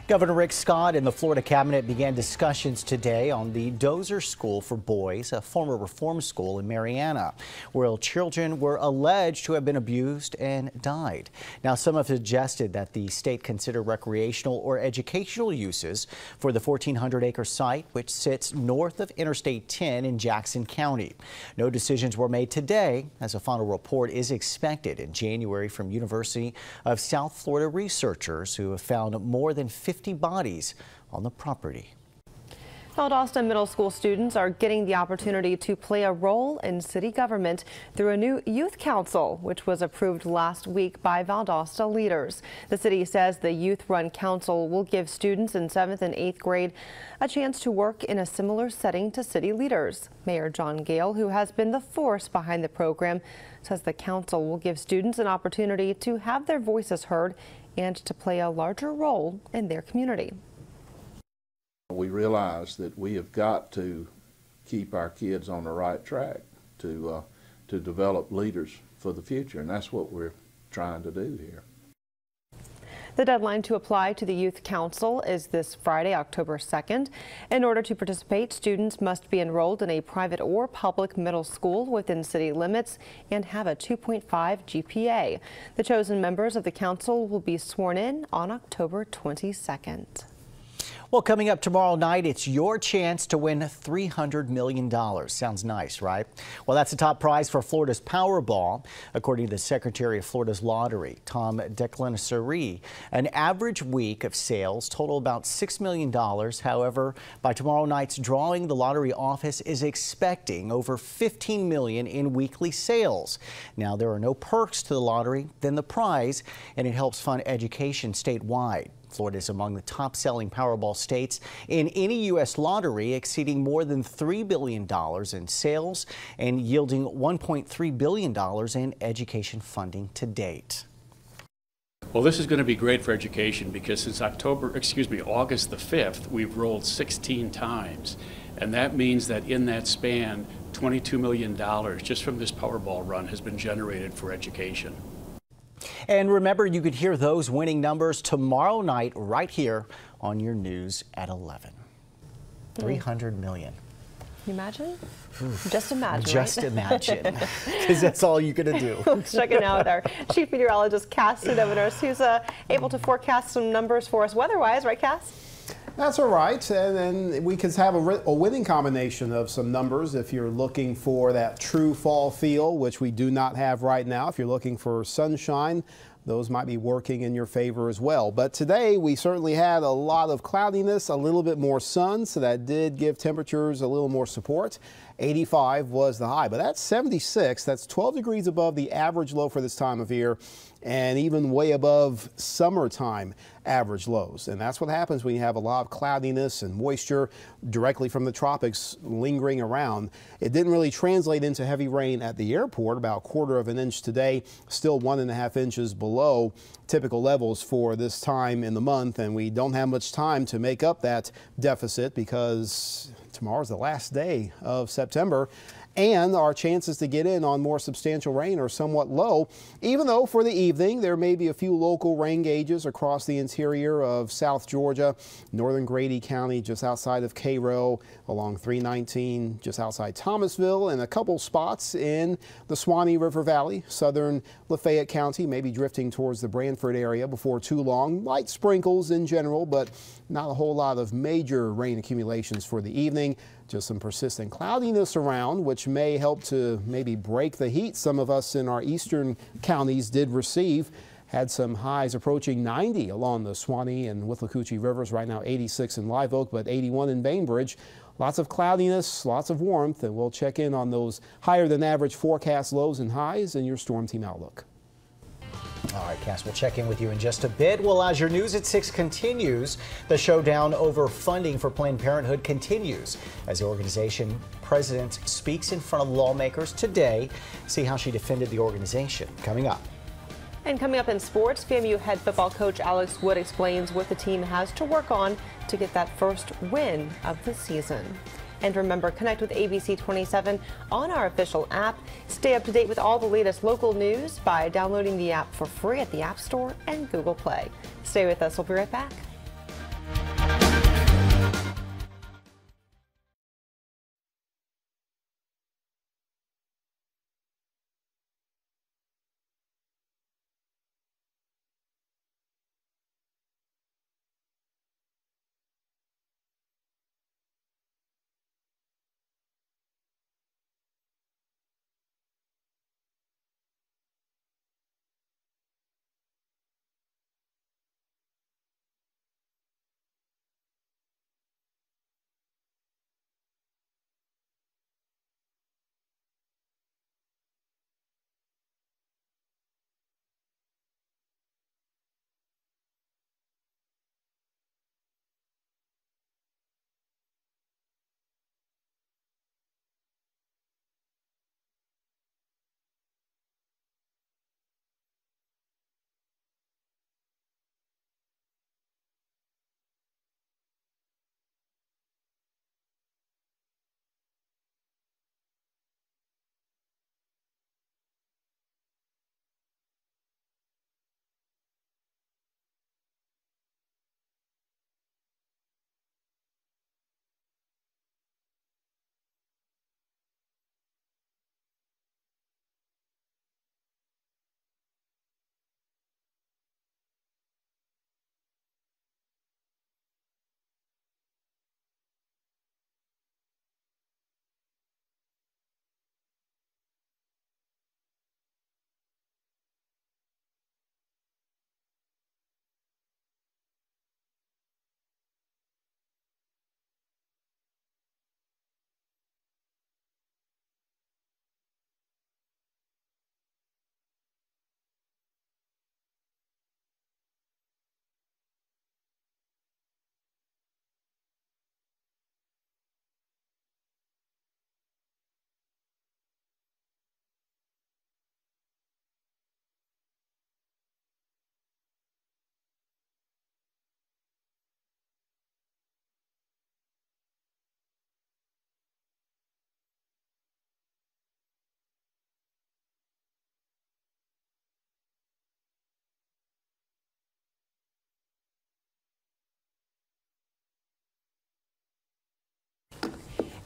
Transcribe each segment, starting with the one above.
Governor Rick Scott and the Florida cabinet began discussions today on the Dozer School for Boys, a former reform school in Mariana, where children were alleged to have been abused and died. Now, some have suggested that the state consider recreational or educational uses for the 1,400-acre site, which sits north of Interstate 10 in Jackson County. No decisions were made today, as a final report is expected in January from University of South Florida researchers who have found more than 50 bodies on the property. Valdosta Middle School students are getting the opportunity to play a role in city government through a new youth council, which was approved last week by Valdosta leaders. The city says the youth-run council will give students in 7th and 8th grade a chance to work in a similar setting to city leaders. Mayor John Gale, who has been the force behind the program, says the council will give students an opportunity to have their voices heard and to play a larger role in their community. We realize that we have got to keep our kids on the right track to develop leaders for the future, and that's what we're trying to do here. The deadline to apply to the Youth Council is this Friday, October 2nd. In order to participate, students must be enrolled in a private or public middle school within city limits and have a 2.5 GPA. The chosen members of the council will be sworn in on October 22nd. Well, coming up tomorrow night, it's your chance to win $300 million. Sounds nice, right? Well, that's the top prize for Florida's Powerball. According to the Secretary of Florida's Lottery, Tom Declanessary, an average week of sales total about $6 million. However, by tomorrow night's drawing, the lottery office is expecting over $15 million in weekly sales. Now, there are no perks to the lottery than the prize, and it helps fund education statewide. Florida is among the top-selling Powerball states in any U.S. lottery, exceeding more than $3 billion in sales and yielding $1.3 billion in education funding to date. Well, this is going to be great for education because since August the 5th, we've rolled 16 times. And that means that in that span, $22 million just from this Powerball run has been generated for education. And remember, you could hear those winning numbers tomorrow night right here on your news at 11. 300 million. Can you imagine? Just imagine. Just right? Imagine, because that's all you're going to do. Let's check it out with our chief meteorologist, Cass Sidoviters, who's able to forecast some numbers for us weather-wise, right, Cass? That's all right, and then we could have a winning combination of some numbers if you're looking for that true fall feel, which we do not have right now. If you're looking for sunshine, those might be working in your favor as well. But today we certainly had a lot of cloudiness, a little bit more sun, so that did give temperatures a little more support. 85 was the high, but that's 76. That's 12 degrees above the average low for this time of year, and even way above summertime average lows. And that's what happens when you have a lot of cloudiness and moisture directly from the tropics lingering around. It didn't really translate into heavy rain at the airport, about 1/4 of an inch today, still 1.5 inches below typical levels for this time in the month. And we don't have much time to make up that deficit because tomorrow's the last day of September, and our chances to get in on more substantial rain are somewhat low, even though for the evening there may be a few local rain gauges across the interior of South Georgia, northern Grady County just outside of Cairo, along 319 just outside Thomasville, and a couple spots in the Swanee River Valley, southern Lafayette County, maybe drifting towards the Branford area before too long. Light sprinkles in general, but not a whole lot of major rain accumulations for the evening. Just some persistent cloudiness around, which may help to maybe break the heat some of us in our eastern counties did receive. Had some highs approaching 90 along the Swanee and Withlacoochee rivers. Right now 86 in Live Oak, but 81 in Bainbridge. Lots of cloudiness, lots of warmth, and we'll check in on those higher than average forecast lows and highs in your Storm Team Outlook. All right, Cass, we'll check in with you in just a bit. Well, as your News at 6 continues, the showdown over funding for Planned Parenthood continues as the organization president speaks in front of lawmakers today. See how she defended the organization. Coming up. And coming up in sports, FAMU head football coach Alex Wood explains what the team has to work on to get that first win of the season. And remember, connect with ABC 27 on our official app. Stay up to date with all the latest local news by downloading the app for free at the App Store and Google Play. Stay with us. We'll be right back.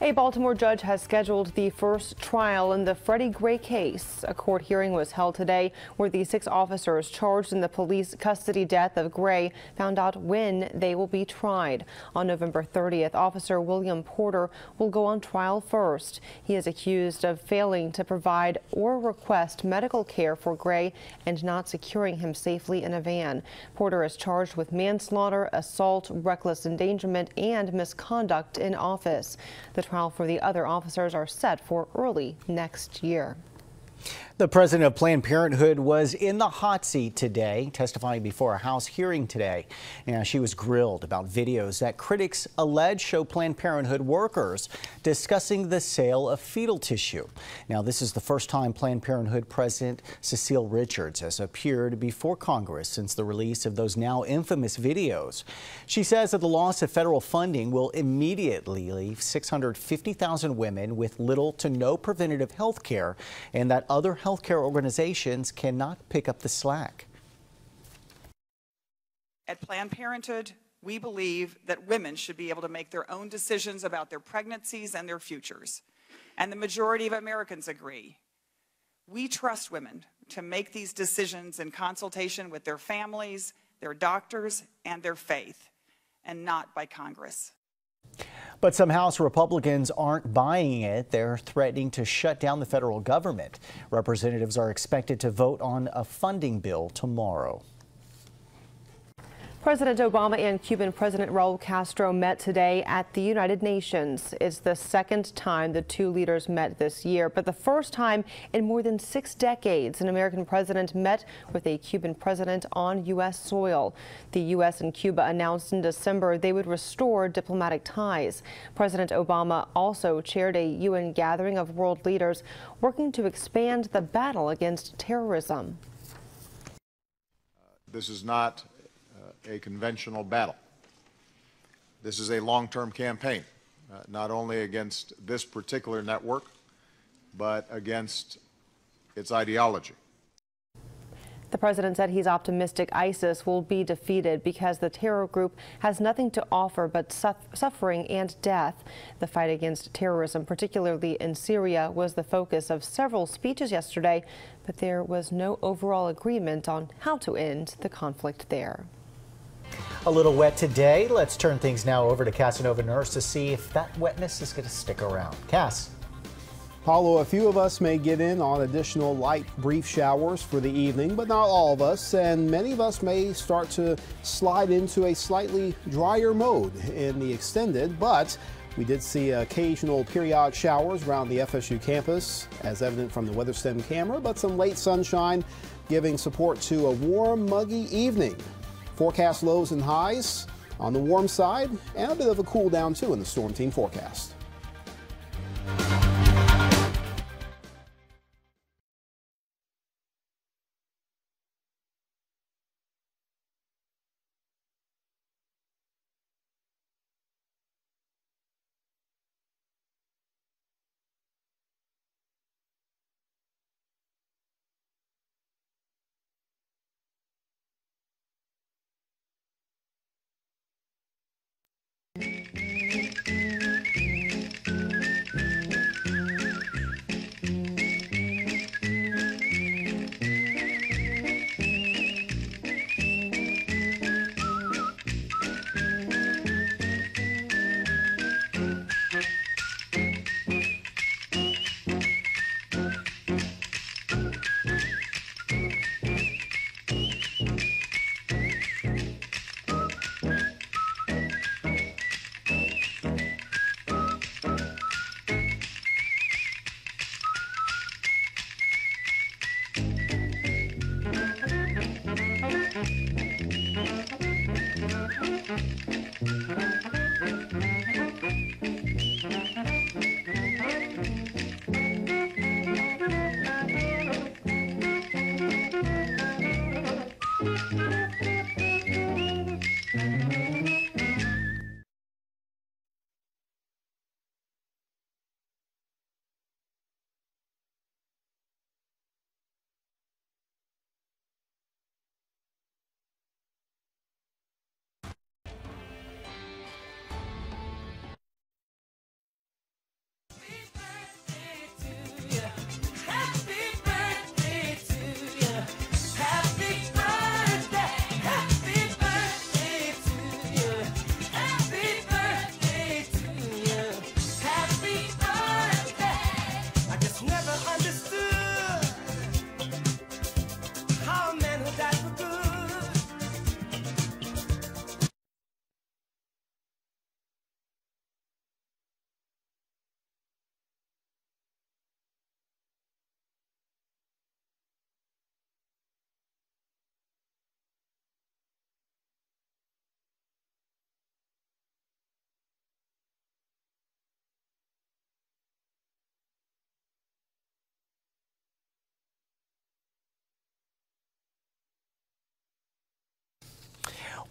A Baltimore judge has scheduled the first trial in the Freddie Gray case. A court hearing was held today where the 6 officers charged in the police custody death of Gray found out when they will be tried. On November 30th, Officer William Porter will go on trial first. He is accused of failing to provide or request medical care for Gray and not securing him safely in a van. Porter is charged with manslaughter, assault, reckless endangerment, and misconduct in office. The trial for the other officers are set for early next year. The president of Planned Parenthood was in the hot seat today, testifying before a House hearing today. Now, she was grilled about videos that critics allege show Planned Parenthood workers discussing the sale of fetal tissue. Now, this is the first time Planned Parenthood President Cecile Richards has appeared before Congress since the release of those now infamous videos. She says that the loss of federal funding will immediately leave 650,000 women with little to no preventative health care, and that other healthcare organizations cannot pick up the slack. At Planned Parenthood, we believe that women should be able to make their own decisions about their pregnancies and their futures. And the majority of Americans agree. We trust women to make these decisions in consultation with their families, their doctors, and their faith, and not by Congress. But some House Republicans aren't buying it. They're threatening to shut down the federal government. Representatives are expected to vote on a funding bill tomorrow. President Obama and Cuban President Raul Castro met today at the United Nations. It's the second time the two leaders met this year, but the first time in more than 6 decades an American president met with a Cuban president on U.S. soil. The U.S. and Cuba announced in December they would restore diplomatic ties. President Obama also chaired a UN gathering of world leaders working to expand the battle against terrorism. This is not a conventional battle. This is a long-term campaign, not only against this particular network, but against its ideology. The president said he's optimistic ISIS will be defeated because the terror group has nothing to offer but suffering and death. The fight against terrorism, particularly in Syria, was the focus of several speeches yesterday, but there was no overall agreement on how to end the conflict there. A little wet today. Let's turn things now over to Casanova Nurse to see if that wetness is going to stick around. Cass. Paulo, a few of us may get in on additional light, brief showers for the evening, but not all of us, and many of us may start to slide into a slightly drier mode in the extended, but we did see occasional periodic showers around the FSU campus, as evident from the WeatherStem camera, but some late sunshine giving support to a warm, muggy evening. Forecast lows and highs on the warm side, and a bit of a cool down too in the Storm Team forecast.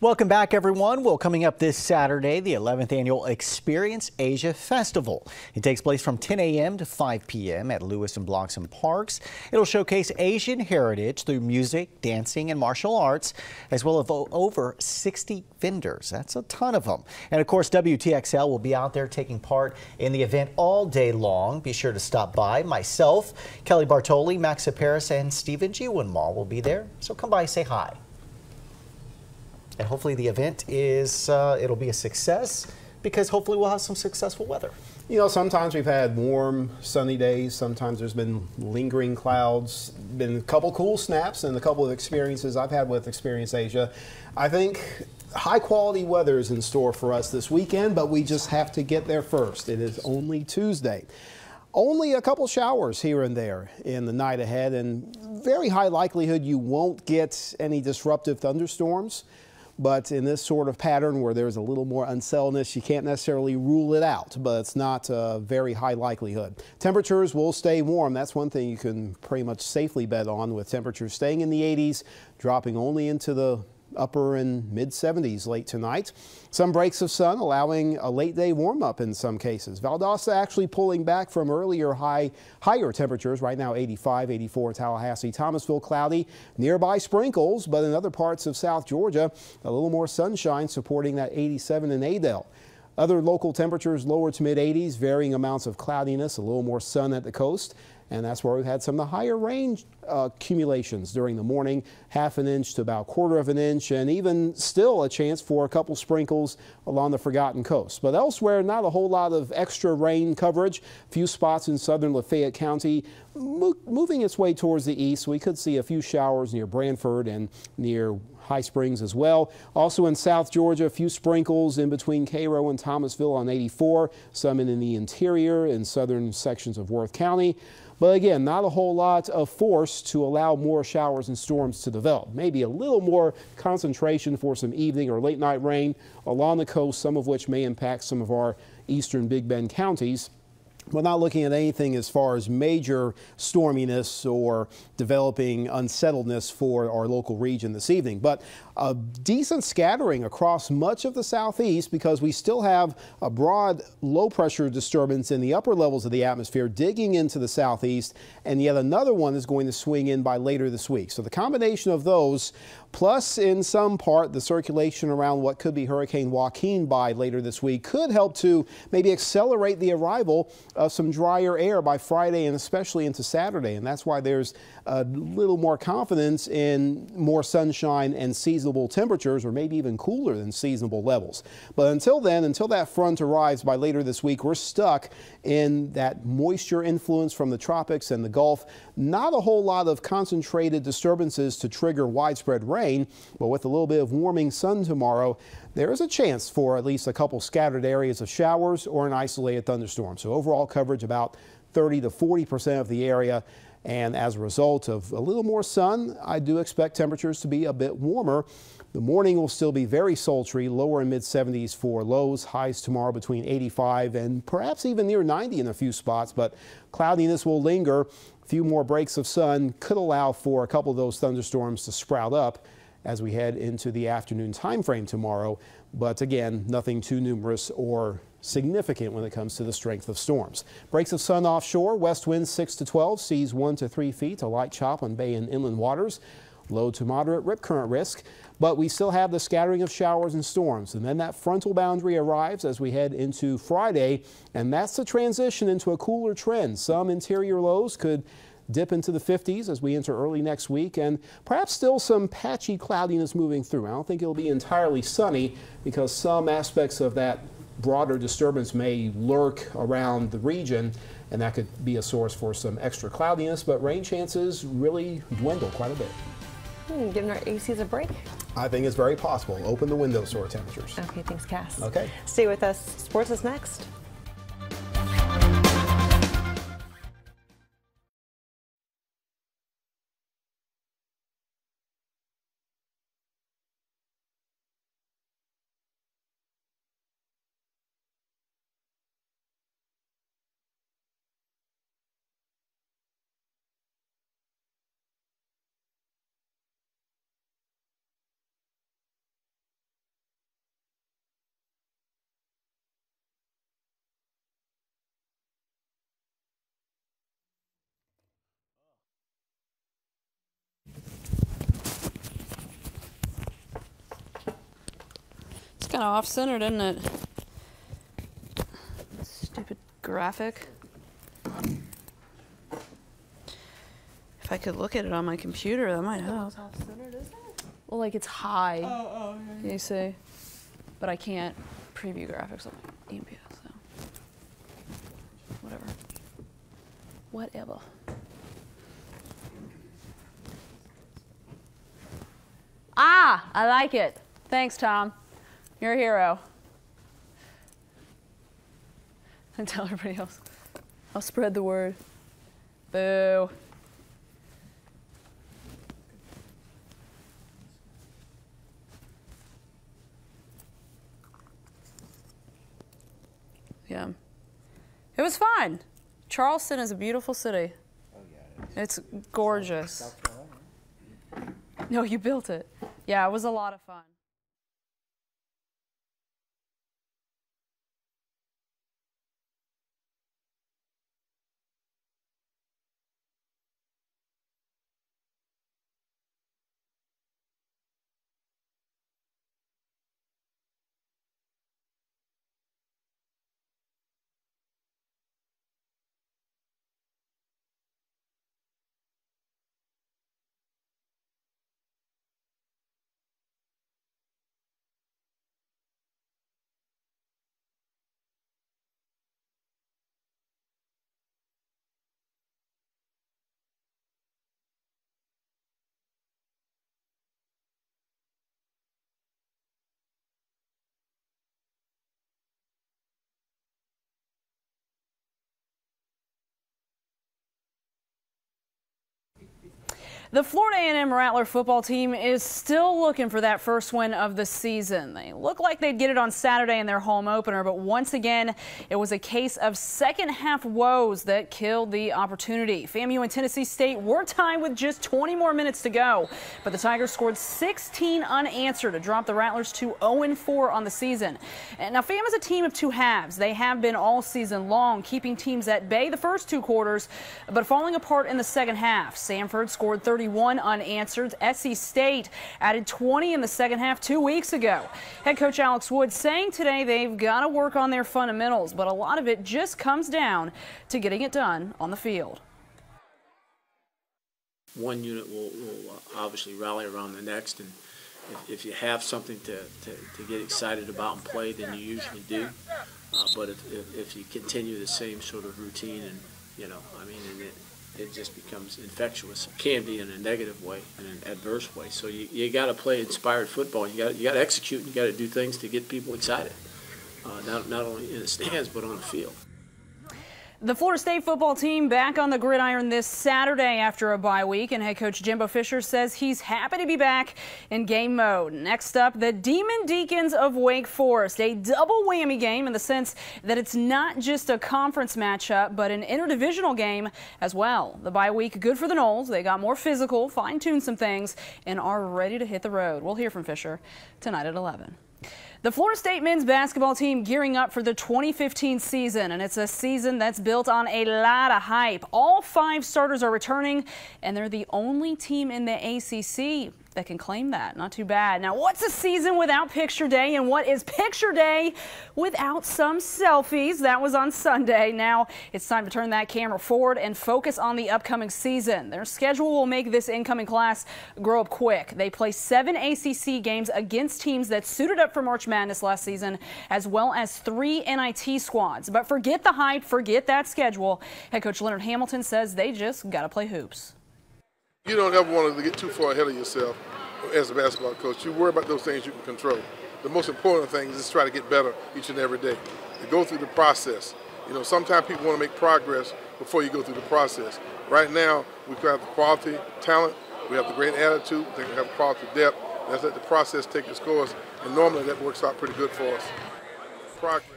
Welcome back, everyone. Well, coming up this Saturday, the 11th annual Experience Asia Festival. It takes place from 10 a.m. to 5 p.m. at Lewis and Bloxham Parks. It'll showcase Asian heritage through music, dancing, and martial arts, as well as over 60 vendors. That's a ton of them. And of course, WTXL will be out there taking part in the event all day long. Be sure to stop by. Myself, Kelly Bartoli, Maxa Paris, and Stephen Gewinmal will be there. So come by, say hi. And hopefully the event it'll be a success, because hopefully we'll have some successful weather. You know, sometimes we've had warm, sunny days. Sometimes there's been lingering clouds, been a couple cool snaps, and a couple of experiences I've had with Experience Asia. I think high quality weather is in store for us this weekend, but we just have to get there first. It is only Tuesday. Only a couple showers here and there in the night ahead, and very high likelihood you won't get any disruptive thunderstorms. But in this sort of pattern where there's a little more unsettledness, you can't necessarily rule it out, but it's not a very high likelihood. Temperatures will stay warm. That's one thing you can pretty much safely bet on, with temperatures staying in the 80s, dropping only into the upper and mid 70s late tonight. Some breaks of sun allowing a late day warm up in some cases. Valdosta actually pulling back from earlier higher temperatures. Right now 85, 84 Tallahassee. Thomasville cloudy, nearby sprinkles, but in other parts of South Georgia a little more sunshine supporting that 87 in Adel. Other local temperatures lower to mid 80s, varying amounts of cloudiness, a little more sun at the coast. And that's where we've had some of the higher rain accumulations during the morning, half an inch to about quarter of an inch, and even still a chance for a couple sprinkles along the Forgotten Coast. But elsewhere, not a whole lot of extra rain coverage. A few spots in southern Lafayette County moving its way towards the east. We could see a few showers near Branford and near High Springs as well. Also in South Georgia, a few sprinkles in between Cairo and Thomasville on 84, some in the interior and southern sections of Worth County. But again, not a whole lot of force to allow more showers and storms to develop. Maybe a little more concentration for some evening or late night rain along the coast, some of which may impact some of our eastern Big Bend counties. We're not looking at anything as far as major storminess or developing unsettledness for our local region this evening, but a decent scattering across much of the southeast, because we still have a broad low pressure disturbance in the upper levels of the atmosphere digging into the southeast, and yet another one is going to swing in by later this week. So the combination of those, plus in some part the circulation around what could be Hurricane Joaquin by later this week, could help to maybe accelerate the arrival of some drier air by Friday and especially into Saturday. And that's why there's a little more confidence in more sunshine and seasonable temperatures, or maybe even cooler than seasonable levels. But until then, until that front arrives by later this week, we're stuck in that moisture influence from the tropics and the Gulf. Not a whole lot of concentrated disturbances to trigger widespread rain, but with a little bit of warming sun tomorrow, there is a chance for at least a couple scattered areas of showers or an isolated thunderstorm. So overall coverage about 30 to 40% of the area. And as a result of a little more sun, I do expect temperatures to be a bit warmer. The morning will still be very sultry, lower and mid 70s for lows, highs tomorrow between 85 and perhaps even near 90 in a few spots, but cloudiness will linger. A few more breaks of sun could allow for a couple of those thunderstorms to sprout up as we head into the afternoon time frame tomorrow. But again, nothing too numerous or significant when it comes to the strength of storms. Breaks of sun offshore, west winds 6 to 12, seas 1 to 3 feet, a light chop on bay and inland waters, low to moderate rip current risk. But we still have the scattering of showers and storms, and then that frontal boundary arrives as we head into Friday, and that's the transition into a cooler trend. Some interior lows could dip into the 50s as we enter early next week, and perhaps still some patchy cloudiness moving through. I don't think it'll be entirely sunny, because some aspects of that broader disturbance may lurk around the region, and that could be a source for some extra cloudiness, but rain chances really dwindle quite a bit. Giving our ACs a break? I think it's very possible. Open the windows to our temperatures. Okay, thanks, Cass. Okay. Stay with us. Sports is next. kind of off-centered, isn't it? Stupid graphic. If I could look at it on my computer, that might help. Off-centered, isn't it? Well, like it's high. Oh, okay. You see? But I can't preview graphics on my nbs, so whatever. Whatever. Ah, I like it. Thanks, Tom. You're a hero. And tell everybody else. I'll spread the word. Boo. Yeah. It was fun. Charleston is a beautiful city. Oh, yeah, it's gorgeous. South Carolina. No, you built it. Yeah, it was a lot of fun. The Florida A&M Rattler football team is still looking for that first win of the season. They look like they'd get it on Saturday in their home opener, but once again, it was a case of second-half woes that killed the opportunity. FAMU and Tennessee State were tied with just 20 more minutes to go, but the Tigers scored 16 unanswered to drop the Rattlers to 0-4 on the season. And now, FAM is a team of two halves. They have been all season long, keeping teams at bay the first two quarters, but falling apart in the second half. Samford scored 31 unanswered. SC State added 20 in the second half 2 weeks ago. Head coach Alex Wood saying today they've got to work on their fundamentals, but a lot of it just comes down to getting it done on the field. One unit will obviously rally around the next, and if you have something to get excited about and play, then you usually do. But if you continue the same sort of routine, and and it just becomes infectious. It can be in a negative way, in an adverse way. So you got to play inspired football. You got to execute. And you got to do things to get people excited, not only in the stands but on the field. The Florida State football team back on the gridiron this Saturday after a bye week, and head coach Jimbo Fisher says he's happy to be back in game mode. Next up, the Demon Deacons of Wake Forest, a double whammy game in the sense that it's not just a conference matchup, but an interdivisional game as well. The bye week good for the Noles. They got more physical, fine-tuned some things, and are ready to hit the road. We'll hear from Fisher tonight at 11. The Florida State men's basketball team gearing up for the 2015 season, and it's a season that's built on a lot of hype. All 5 starters are returning, and they're the only team in the ACC that can claim that. Not too bad. Now, what's a season without picture day, and what is picture day without some selfies? That was on Sunday. Now it's time to turn that camera forward and focus on the upcoming season. Their schedule will make this incoming class grow up quick. They play 7 ACC games against teams that suited up for March Madness last season, as well as 3 NIT squads. But forget the hype, forget that schedule. Head coach Leonard Hamilton says they just got to play hoops. You don't ever want to get too far ahead of yourself as a basketball coach. You worry about those things you can control. The most important thing is just try to get better each and every day. To go through the process. Sometimes people want to make progress before you go through the process. Right now, we have the quality, talent, we have the great attitude, we have the quality depth. Let's let the process take its course, and normally that works out pretty good for us. Progress.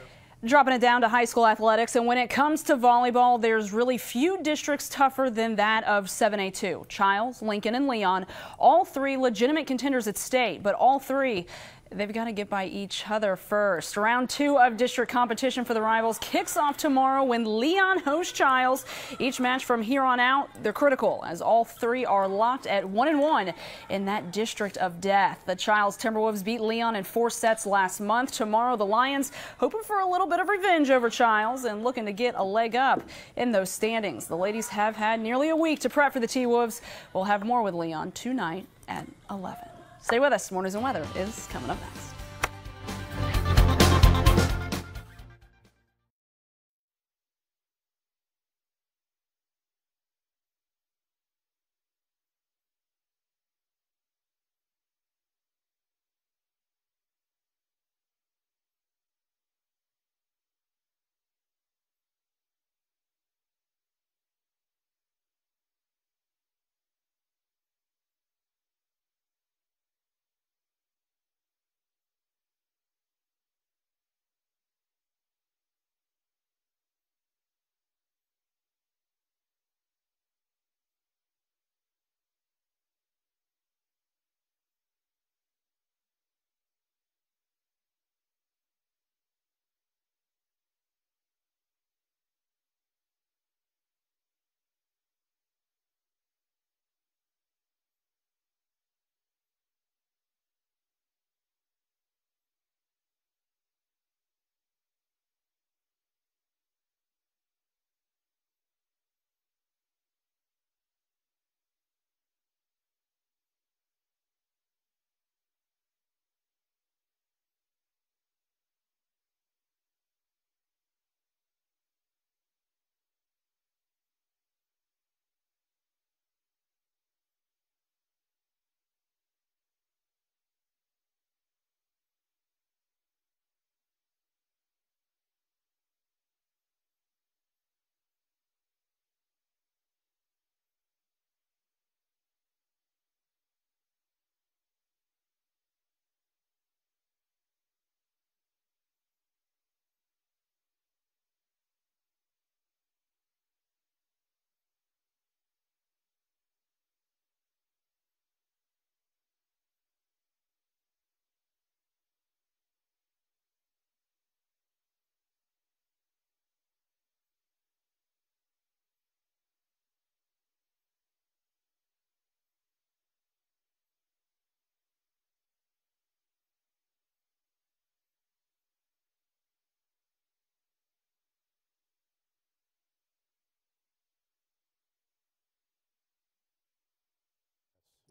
Dropping it down to high school athletics, and when it comes to volleyball, there's really few districts tougher than that of 7A2. Childs, Lincoln, and Leon, all 3 legitimate contenders at state, but all 3, they've got to get by each other first. Round 2 of district competition for the rivals kicks off tomorrow when Leon hosts Childs. Each match from here on out, they're critical as all 3 are locked at 1-1 in that district of death. The Childs Timberwolves beat Leon in 4 sets last month. Tomorrow, the Lions hoping for a little bit of revenge over Childs and looking to get a leg up in those standings. The ladies have had nearly a week to prep for the T-Wolves. We'll have more with Leon tonight at 11. Stay with us. More news and weather is coming up next.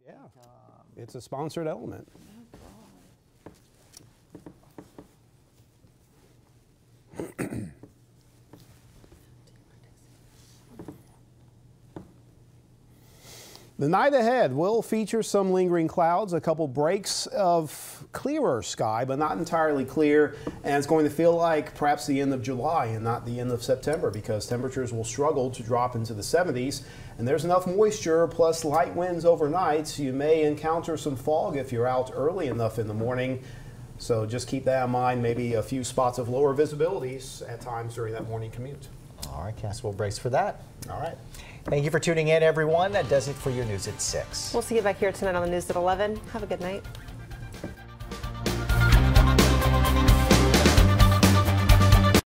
Yeah, it's a sponsored element. The night ahead will feature some lingering clouds, a couple breaks of clearer sky, but not entirely clear, and it's going to feel like perhaps the end of July and not the end of September because temperatures will struggle to drop into the 70s, and there's enough moisture plus light winds overnight, so you may encounter some fog if you're out early enough in the morning. So just keep that in mind, maybe a few spots of lower visibilities at times during that morning commute. All right, Cass, we'll brace for that. All right. Thank you for tuning in, everyone. That does it for your news at 6. We'll see you back here tonight on the news at 11. Have a good night.